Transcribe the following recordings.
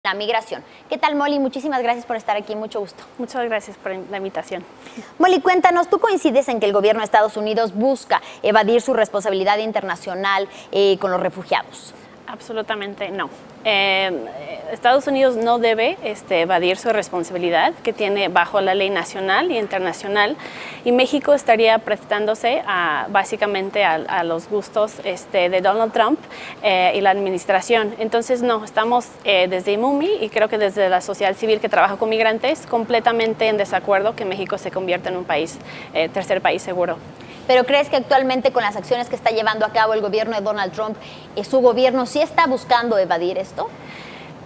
La migración. ¿Qué tal, Molly? Muchísimas gracias por estar aquí, mucho gusto. Muchas gracias por la invitación. Molly, cuéntanos, ¿tú coincides en que el gobierno de Estados Unidos busca evadir su responsabilidad internacional con los refugiados? Absolutamente no. Estados Unidos no debe evadir su responsabilidad que tiene bajo la ley nacional y internacional, y México estaría prestándose básicamente a los gustos de Donald Trump y la administración. Entonces no, estamos desde IMUMI y creo que desde la sociedad civil que trabaja con migrantes completamente en desacuerdo que México se convierta en un país, tercer país seguro. ¿Pero crees que actualmente con las acciones que está llevando a cabo el gobierno de Donald Trump, su gobierno sí está buscando evadir esto?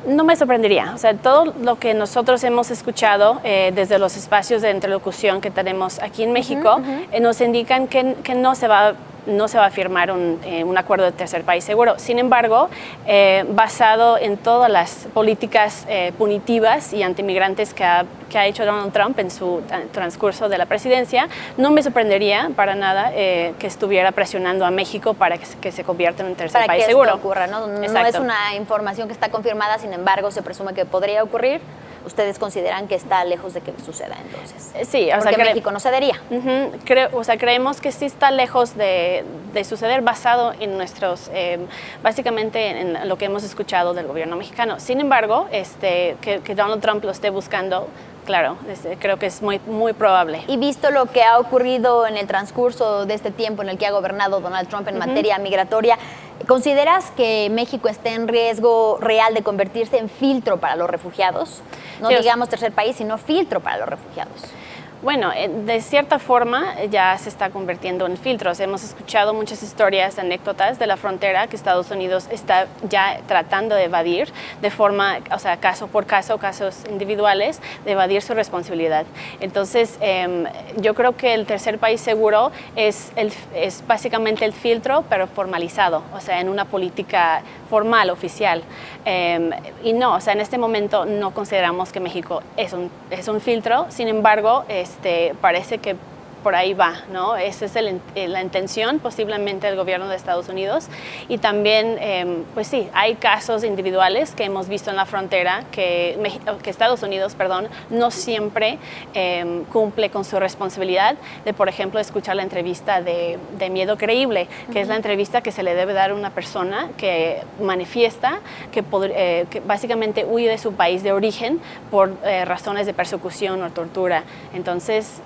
No me sorprendería. O sea, todo lo que nosotros hemos escuchado desde los espacios de interlocución que tenemos aquí en México nos indican que no se va a firmar un acuerdo de tercer país seguro. Sin embargo, basado en todas las políticas punitivas y antimigrantes que ha hecho Donald Trump en su transcurso de la presidencia, no me sorprendería para nada que estuviera presionando a México para que se convierta en un tercer país seguro. Para que esto ocurra, ¿no? No es una información que está confirmada, sin embargo, se presume que podría ocurrir. ¿Ustedes consideran que está lejos de que suceda entonces? Sí, o porque México no cedería. Creemos que sí está lejos de suceder basado en nuestros, básicamente en lo que hemos escuchado del gobierno mexicano. Sin embargo, que Donald Trump lo esté buscando, claro, creo que es muy probable. Y visto lo que ha ocurrido en el transcurso de este tiempo en el que ha gobernado Donald Trump en materia migratoria, ¿consideras que México esté en riesgo real de convertirse en filtro para los refugiados? No digamos tercer país, sino filtro para los refugiados. Bueno, de cierta forma ya se está convirtiendo en filtros. Hemos escuchado muchas historias, anécdotas de la frontera que Estados Unidos está ya tratando de evadir de forma, o sea, caso por caso, casos individuales, de evadir su responsabilidad. Entonces, yo creo que el tercer país seguro es básicamente el filtro, pero formalizado, o sea, en una política formal, oficial. Y no, o sea, en este momento no consideramos que México es un filtro, sin embargo, parece que por ahí va, ¿no? Esa es la intención posiblemente del gobierno de Estados Unidos. Y también, pues sí, hay casos individuales que hemos visto en la frontera que Estados Unidos, perdón, no siempre cumple con su responsabilidad de, por ejemplo, escuchar la entrevista de miedo creíble, que es la entrevista que se le debe dar a una persona que manifiesta que básicamente huye de su país de origen por razones de persecución o tortura. Entonces,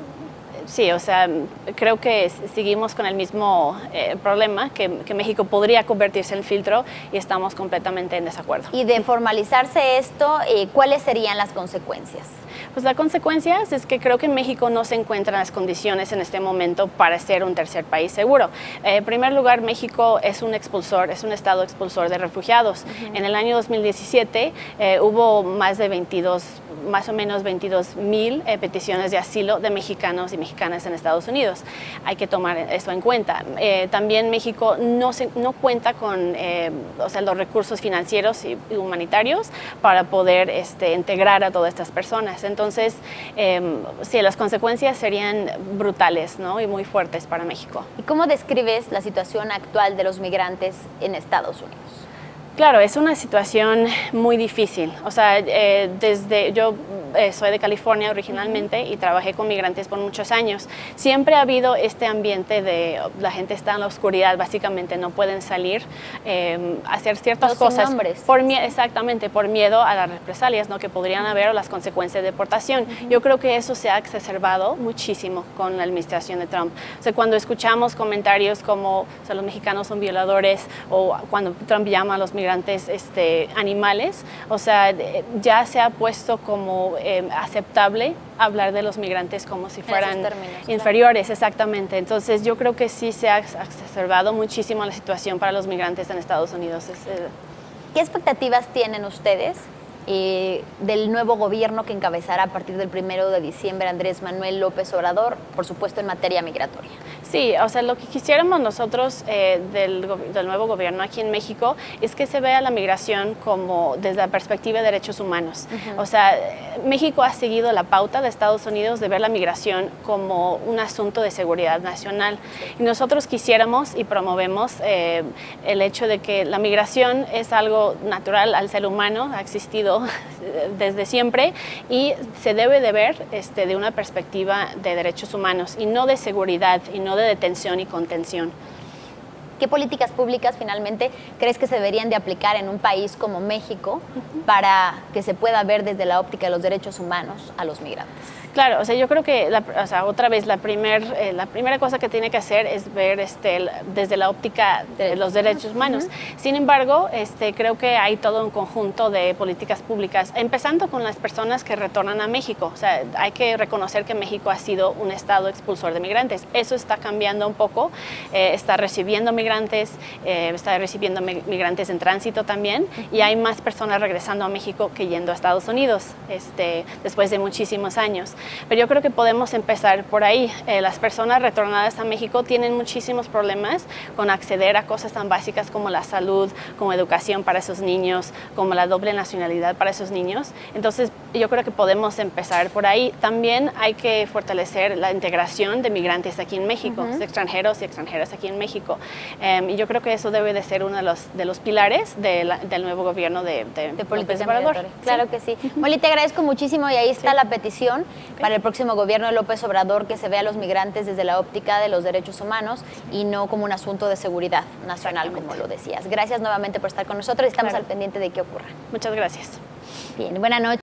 sí, o sea, creo que seguimos con el mismo problema, que México podría convertirse en filtro y estamos completamente en desacuerdo. Y de formalizarse esto, ¿cuáles serían las consecuencias? Pues las consecuencias es que creo que México no se encuentra en las condiciones en este momento para ser un tercer país seguro. En primer lugar, México es un estado expulsor de refugiados. En el año 2017 hubo más o menos 22,000 peticiones de asilo de mexicanos y mexicanas en Estados Unidos. Hay que tomar eso en cuenta. También México no cuenta con los recursos financieros y humanitarios para poder integrar a todas estas personas. Entonces, sí, las consecuencias serían brutales, ¿no? Y muy fuertes para México. ¿Y cómo describes la situación actual de los migrantes en Estados Unidos? Claro, es una situación muy difícil. O sea, yo soy de California originalmente y trabajé con migrantes por muchos años. Siempre ha habido este ambiente de la gente está en la oscuridad, básicamente no pueden salir a hacer ciertas cosas. Exactamente, por miedo a las represalias, ¿no?, que podrían haber o las consecuencias de deportación. Yo creo que eso se ha exacerbado muchísimo con la administración de Trump. O sea, cuando escuchamos comentarios como, o sea, los mexicanos son violadores, o cuando Trump llama a los migrantes animales, o sea, ya se ha puesto como aceptable hablar de los migrantes como si fueran inferiores, claro. Exactamente. Entonces yo creo que sí se ha exacerbado muchísimo la situación para los migrantes en Estados Unidos. ¿Qué expectativas tienen ustedes del nuevo gobierno que encabezará a partir del 1 de diciembre Andrés Manuel López Obrador, por supuesto en materia migratoria? Sí, o sea, lo que quisiéramos nosotros del nuevo gobierno aquí en México es que se vea la migración como desde la perspectiva de derechos humanos. O sea, México ha seguido la pauta de Estados Unidos de ver la migración como un asunto de seguridad nacional. Y nosotros quisiéramos y promovemos el hecho de que la migración es algo natural al ser humano, ha existido desde siempre y se debe de ver de una perspectiva de derechos humanos y no de seguridad y no de detención y contención. ¿Qué políticas públicas finalmente crees que se deberían de aplicar en un país como México para que se pueda ver desde la óptica de los derechos humanos a los migrantes? Claro, o sea, yo creo que, otra vez, la primera cosa que tiene que hacer es ver desde la óptica de los derechos humanos. Sin embargo, creo que hay todo un conjunto de políticas públicas, empezando con las personas que retornan a México. O sea, hay que reconocer que México ha sido un estado expulsor de migrantes. Eso está cambiando un poco, está recibiendo migrantes, en tránsito también, y hay más personas regresando a México que yendo a Estados Unidos, después de muchísimos años. Pero yo creo que podemos empezar por ahí. Las personas retornadas a México tienen muchísimos problemas con acceder a cosas tan básicas como la salud, como educación para esos niños, como la doble nacionalidad para esos niños. Entonces, yo creo que podemos empezar por ahí. También hay que fortalecer la integración de migrantes aquí en México, de extranjeros y extranjeras aquí en México. Y yo creo que eso debe de ser uno de los pilares del nuevo gobierno de política migratoria. Claro que sí. Molly, te agradezco muchísimo y ahí está la petición para el próximo gobierno de López Obrador, que se vea a los migrantes desde la óptica de los derechos humanos y no como un asunto de seguridad nacional, como lo decías. Gracias nuevamente por estar con nosotros. Estamos al pendiente de qué ocurra. Muchas gracias. Bien, buenas noches.